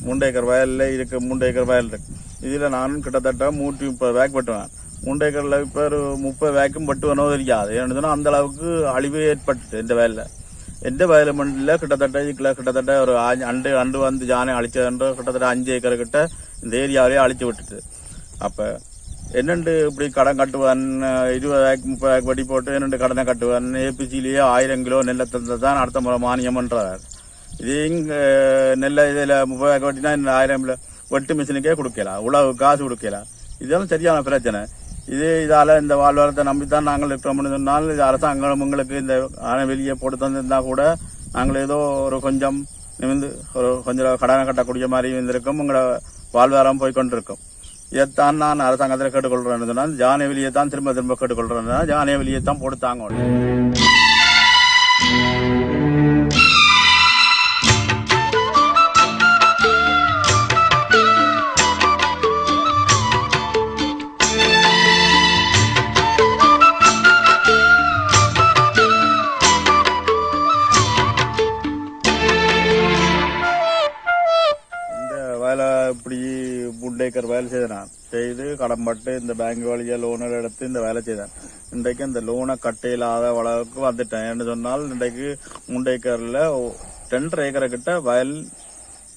3 acre வயலில் இருக்கு. 3 acre வயல் இருக்கு. இதில் நான் கிட்டத்தட்ட 130 வேக் வெட்டுவேன். 3 ஏக்கரில் இப்போ ஒரு 30 வேக்கும் வெட்டுவனோ தெரியாது. ஏன்னு சொன்னால் அந்த அளவுக்கு அழிவு ஏற்பட்டுட்டு எந்த வயல் மண்ணில் கிட்டத்தட்ட ஒரு அண்டு வந்து ஜானை அழிச்சதுன்ற கிட்டத்தட்ட 5 ஏக்கர் கிட்ட இந்த ஏரியாவிலேயே அழிச்சு விட்டுட்டு. அப்போ என்னென்று இப்படி கடன் கட்டுவான், 20 வேக் 30 வேக் வட்டி போட்டு என்னென்று கடனை கட்டுவான். ஏபிசிலேயே 1000 கிலோ நெல்லை தந்து தான் அடுத்த முறை மானியம்ன்றார். இதே நெல்லை இதில் 30 வேக் வட்டினா 1000 வெட்டு மிஷினுக்கே கொடுக்கலாம், உழவு காசு கொடுக்கலாம். இதெல்லாம் சரியான பிரச்சனை. இதால இந்த வாழ்வாரத்தை நம்பித்தான் நாங்கள் இருக்கிறோம்னு சொன்னால் இது அரசாங்கம் உங்களுக்கு இந்த வெளியே போட்டு தந்திருந்தா கூட நாங்கள் ஏதோ ஒரு கொஞ்சம் நிமிந்து கொஞ்சம் கடனை கட்டக்கூடிய மாதிரி இருந்திருக்கும். உங்களோட வாழ்வாரம் போய்கொண்டிருக்கும். இதைத்தான் நான் அரசாங்கத்தில் கேட்டுக்கொள்றேன்னு சொன்னால் ஜானை வெளியே தான் திரும்ப கேட்டுக்கொள்றேன். ஜானை வெளியே தான் போட்டு தாங்க. இப்படி 3 ஏக்கர் வேலை செய்து கடன்பட்டு இந்த பேங்க் வழியா லோனை எடுத்து இந்த வேலை செய்தேன். இன்றைக்கு இந்த லோனை கட்டையில்லாத அளவுக்கு வந்துட்டேன். என்று சொன்னால் இன்றைக்கு 3 ஏக்கர்ல 2.5 ஏக்கரை கிட்ட வயல்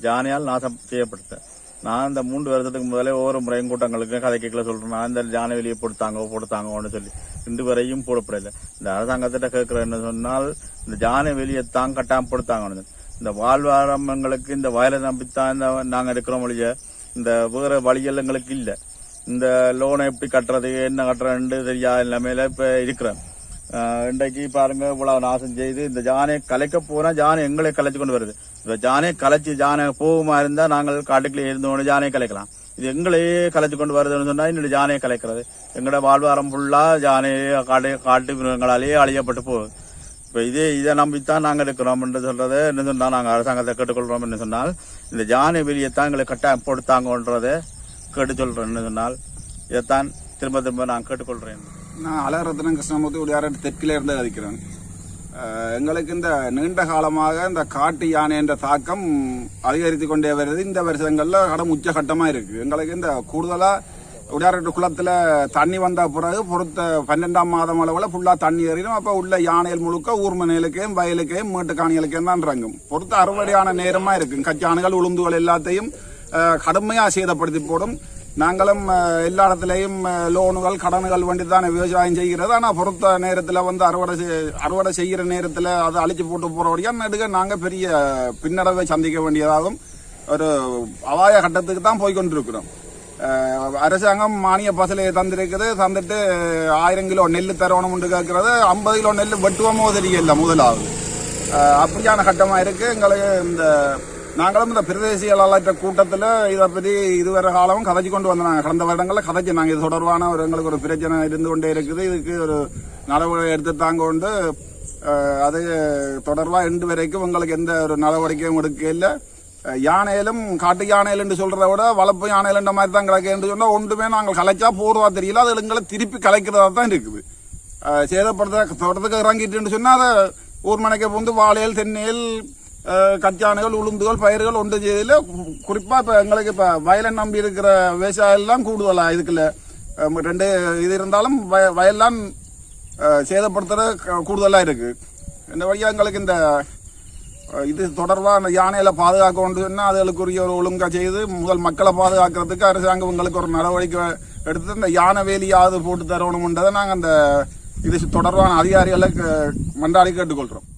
ஜானையால் நாசம் செய்யப்பட்டேன். நான் இந்த 3 வருஷத்துக்கு முதலே ஒவ்வொரு முறையும் கூட்டங்களுக்கு கதை கேட்கல சொல்றேன். நான் இந்த ஜானை வெளியே போட்டுத்தாங்கன்னு சொல்லி இன்று வரையும் போடப்படல. இந்த அரசாங்கத்திட்ட கேட்கிறேன்னு சொன்னால் இந்த ஜானை வெளியே தான் கட்டாம போடுத்தாங்கன்னு. இந்த வாழ்வாரம்பங்களுக்கு இந்த வயலை நம்பித்தான் நாங்கள் இருக்கிறோம். வழிய இந்த வேற வழிகள் எங்களுக்கு இல்லை. இந்த லோனை எப்படி கட்டுறது என்ன கட்டுறதுன்னு தெரியாது எல்லாமே இப்ப இருக்கிறேன். இன்றைக்கு பாருங்க இவ்வளவு நாசம் செய்து இந்த ஜானை கலைக்க போனா ஜானை எங்களை கலைச்சு கொண்டு வருது. இப்ப ஜானை கலைச்சு ஜானை போகுமா இருந்தா நாங்கள் காட்டுக்குள்ளே இருந்தோன்னு ஜானை கலைக்கலாம். இது எங்களையே கலைச்சு கொண்டு வருதுன்னு சொன்னா இன்னொரு ஜானையை கலைக்கிறது. எங்களோட வாழ்வாரம் ஃபுல்லா ஜானையே காட்டு மிருகங்களாலேயே அழியப்பட்டு போகுது. இப்ப இதை நம்பித்தான் நாங்கள் இருக்கிறோம் என்று சொல்றதை என்ன சொன்னா நாங்கள் அரசாங்கத்தை கேட்டுக்கொள்றோம் என்று சொன்னால் இந்த ஜானை வெளியத்தான் எங்களை கட்டாயம் போடுத்தாங்கன்றதை கேட்டு சொல்றேன்னு சொன்னால் இதைத்தான் திரும்ப நான் கேட்டுக்கொள்றேன். நான் அலரத்னம் கிருஷ்ணமூர்த்தி உடையாரட்டு தெற்கில இருந்து அதிக்கிறேன். எங்களுக்கு இந்த நீண்ட காலமாக இந்த காட்டு யானை என்ற தாக்கம் அதிகரித்து கொண்டே வருது. இந்த வருஷங்கள்ல கடும் உச்சகட்டமா இருக்கு. எங்களுக்கு இந்த கூடுதலா உடையாரட்டு குளத்துல தண்ணி வந்த பிறகு பொறுத்த 12ஆம் மாதம் அளவுல ஃபுல்லா தண்ணி ஏறிடும். அப்ப உள்ள யானைகள் முழுக்க ஊர்மனைகளுக்கையும் வயலுக்கையும் மேட்டு காணிகளுக்கையும் தான் இறங்கும். பொறுத்த அறுவடையான நேரமா இருக்கும். கச்சானுகள் உளுந்துகள் எல்லாத்தையும் கடுமையா சேதப்படுத்தி போடும். நாங்களும் எல்லா இடத்துலையும் லோனுகள் கடன்கள் வேண்டி தான் விவசாயம் செய்கிறது. ஆனா பொறுத்த நேரத்துல வந்து அறுவடை செய்கிற நேரத்துல அதை அழிச்சு போட்டு போறபடியா நடுக நாங்க பெரிய பின்னடைவை சந்திக்க வேண்டியதாகவும் ஒரு அபாய கட்டத்துக்கு தான் போய்கொண்டிருக்கிறோம். அரசாங்கம் மானிய பசலையை தந்துட்டு 1000 கிலோ நெல் தரணும் கேட்கறது. 50 கிலோ நெல் வெட்டுவமோ தெரியல முதலாவது. அப்படியான கட்டமா இருக்கு. எங்களுக்கு இந்த நாங்களும் இந்த பிரதேசியலாளர் கூட்டத்தில் இதை பற்றி இதுவரை காலமும் கதைச்சு கொண்டு வந்தாங்க. கடந்த வருடங்களில் கதைச்சு நாங்கள் இது தொடர்பான எங்களுக்கு ஒரு பிரச்சனை இருந்து கொண்டே இருக்குது. இதுக்கு ஒரு நடவடிக்கை எடுத்து தாங்க கொண்டு அது தொடர்பாக இன்று வரைக்கும் எங்களுக்கு எந்த ஒரு நடவடிக்கையும் எடுக்க இல்லை. யானையிலும் காட்டு யானைகள் என்று சொல்றத விட வளர்ப்பு யானைகள் என்ற மாதிரி தான் கிடக்கு சொன்னா ஒன்றுமே நாங்கள் கலைச்சா போடுவா தெரியல. அது எங்களை திருப்பி கலைக்கிறதா தான் இருக்குது. சேதப்படுறதுக்கு இறங்கிட்டு சொன்னா அதை ஊர்மனைக்கு வந்து வாழையல் தென்னையல் கச்சானைகள் உளுந்துகள் பயிர்கள் ஒன்று செய்யல. குறிப்பா இப்ப எங்களுக்கு இப்ப வயலை நம்பி இருக்கிற விவசாயம் தான் கூடுதலா இதுக்குள்ள 2 இது இருந்தாலும் வயல்லாம் சேதப்படுத்துற கூடுதலா இருக்கு. இந்த வழியா எங்களுக்கு இந்த இது தொடர்பாக யானையில பாதுகாக்கணும்னு அதுகளுக்குரிய ஒரு ஒழுங்கா செய்து முதல் மக்களை பாதுகாக்கிறதுக்கு அரசாங்கம் உங்களுக்கு ஒரு நடவடிக்கை எடுத்து இந்த யானை வேலியாவது போட்டு தரணும்ன்றதை நாங்கள் அந்த இது தொடர்பான அதிகாரிகளை மன்றாடி கேட்டுக்கொள்றோம்.